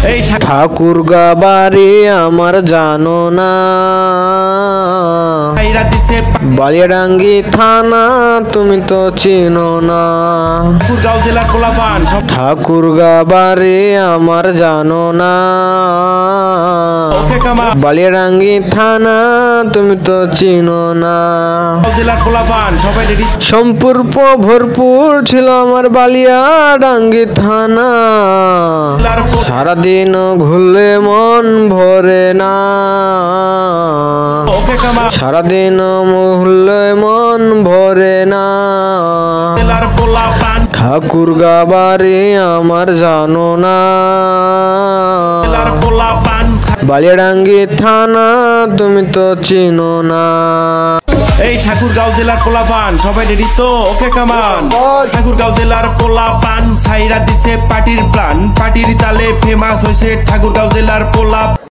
ঠাকুরগা বাড়ি আমার জানো না, বালিয়াডাঙ্গি থানা তুমি তো চিনো না। ঠাকুরগা বাড়ি আমার জানো না, বালিয়াডাঙ্গি থানা তুমি তো চিনো না। সম্পূর্ণ ভরপুর ছিল আমার বালিয়াডাঙ্গি থানা, সারাদিন ঘুরলে মন ভরে না, সারাদিন ঘুরলে মন ভরে না। ঠাকুরগা বাড়ি আমার জানো না, বালিয়াডাঙ্গি থানা তুমি তো চিনো না। এই ঠাকুরগাঁও জেলার পোলাপান সবাই রেডি তো? ওকে কামান। ঠাকুরগাঁও জেলার পোলাপান ছাইরা দিছে পার্টির প্ল্যান, পার্টির তালে ফেমাস হয়েছে ঠাকুরগাঁও জেলার পোলা।